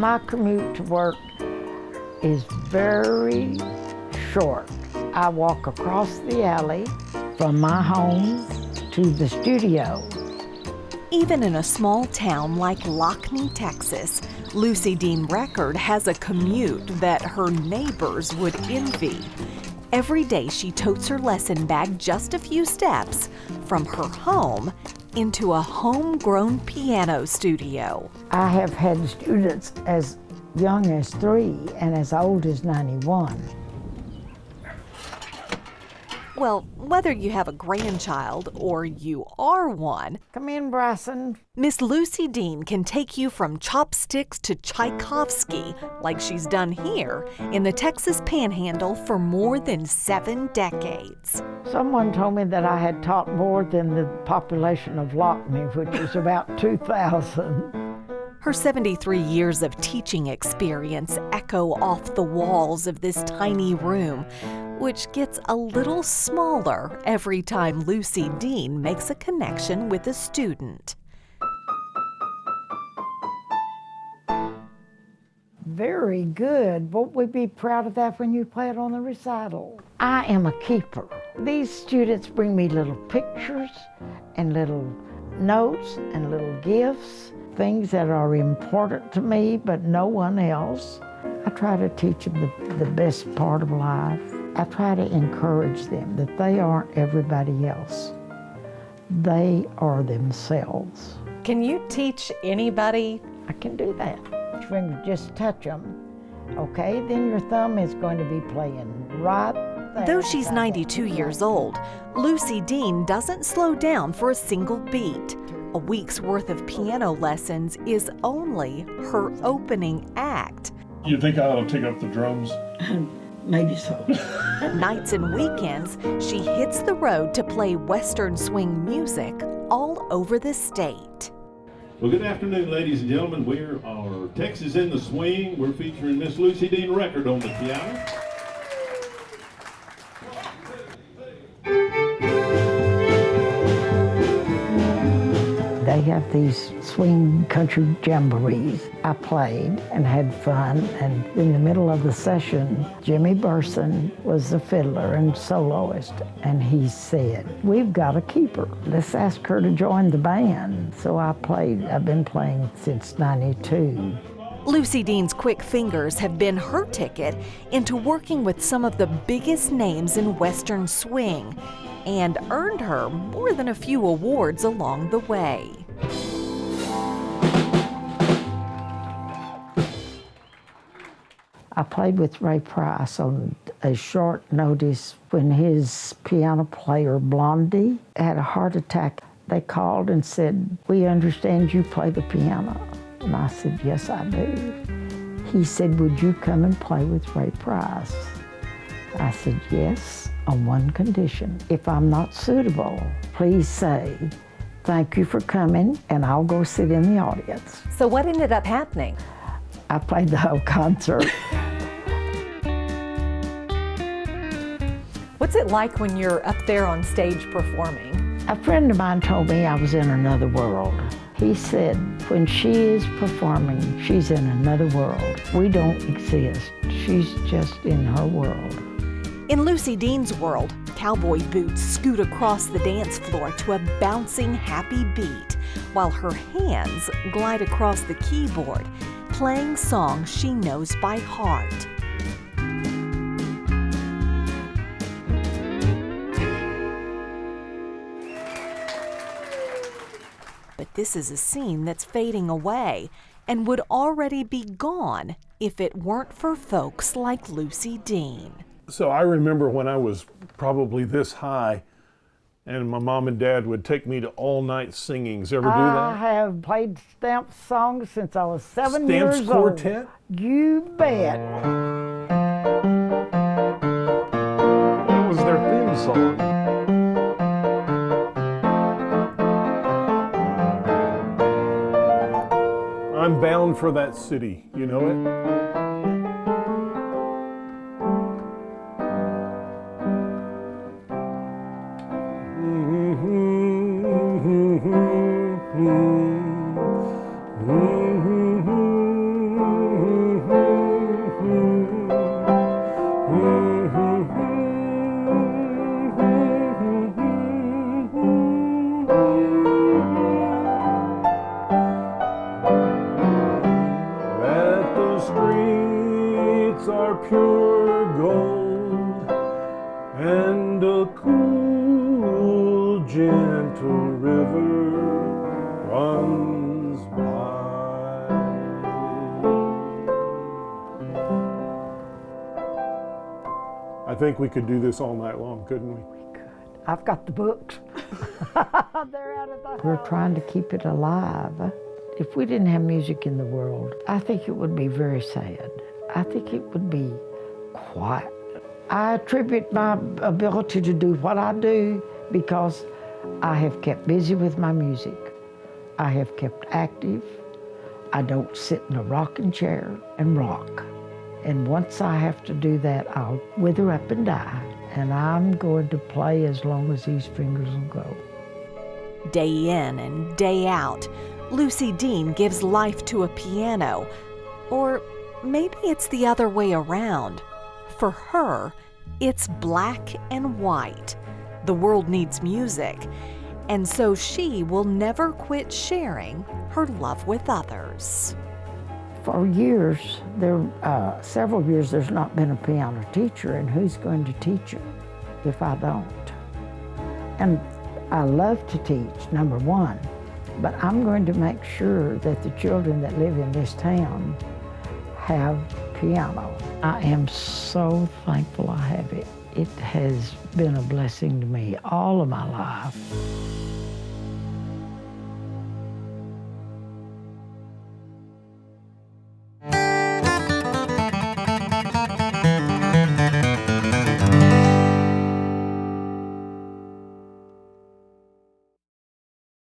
My commute to work is very short. I walk across the alley from my home to the studio. Even in a small town like Lockney, Texas, Lucy Dean Record has a commute that her neighbors would envy. Every day she totes her lesson bag just a few steps from her home into a homegrown piano studio. I have had students as young as 3 and as old as 91. Well, whether you have a grandchild or you are one, Come in, Bryson. Miss Lucy Dean can take you from chopsticks to Tchaikovsky, like she's done here in the Texas Panhandle for more than 7 decades. Someone told me that I had taught more than the population of Lockney, which is about 2,000. Her 73 years of teaching experience echo off the walls of this tiny room, which gets a little smaller every time Lucy Dean makes a connection with a student. Very good. Won't we be proud of that when you play it on the recital? I am a keeper. These students bring me little pictures and little notes and little gifts, things that are important to me but no one else. I try to teach them the best part of life. I try to encourage them that they aren't everybody else. They are themselves. Can you teach anybody? I can do that. Your finger, just touch them, okay? Then your thumb is going to be playing right there. Though she's 92 years old, Lucy Dean doesn't slow down for a single beat. A week's worth of piano lessons is only her opening act. You think I ought to take up the drums? Maybe so. Nights and weekends, she hits the road to play Western swing music all over the state. Well, good afternoon, ladies and gentlemen. We're Texas in the Swing. We're featuring Miss Lucy Dean Record on the piano. They have these swing country jamborees. I played and had fun, and in the middle of the session, Jimmy Burson was the fiddler and soloist, and he said, "We've got a keeper. Let's ask her to join the band." So I played. I've been playing since '92. Lucy Dean's quick fingers have been her ticket into working with some of the biggest names in Western swing, and earned her more than a few awards along the way. I played with Ray Price on a short notice when his piano player, Blondie, had a heart attack. They called and said, "We understand you play the piano." And I said, "Yes, I do." He said, "Would you come and play with Ray Price?" I said, "Yes, on one condition. If I'm not suitable, please say, 'Thank you for coming,' and I'll go sit in the audience." So what ended up happening? I played the whole concert. What's it like when you're up there on stage performing? A friend of mine told me I was in another world. He said, when she is performing, she's in another world. We don't exist. She's just in her world. In Lucy Dean's world, cowboy boots scoot across the dance floor to a bouncing, happy beat, while her hands glide across the keyboard, playing songs she knows by heart. But this is a scene that's fading away and would already be gone if it weren't for folks like Lucy Dean. So I remember when I was probably this high, and my mom and dad would take me to all-night singings. Ever do I that? have played Stamps songs since I was 7 Stamps years Quartet? old. You bet. That was their theme song. I'm bound for that city, you know it? gentle river runs by. I think we could do this all night long, couldn't we? I've got the books. They're out of the house. We're trying to keep it alive. If we didn't have music in the world, I think it would be very sad. I think it would be quiet. I attribute my ability to do what I do because I have kept busy with my music. I have kept active. I don't sit in a rocking chair and rock. And once I have to do that, I'll wither up and die. And I'm going to play as long as these fingers will go. Day in and day out, Lucy Dean gives life to a piano. Or maybe it's the other way around. For her, it's black and white. The world needs music, and so she will never quit sharing her love with others. For years, several years, there's not been a piano teacher, and who's going to teach it if I don't? And I love to teach, number one, but I'm going to make sure that the children that live in this town have piano. I am so thankful I have it. It has been a blessing to me all of my life.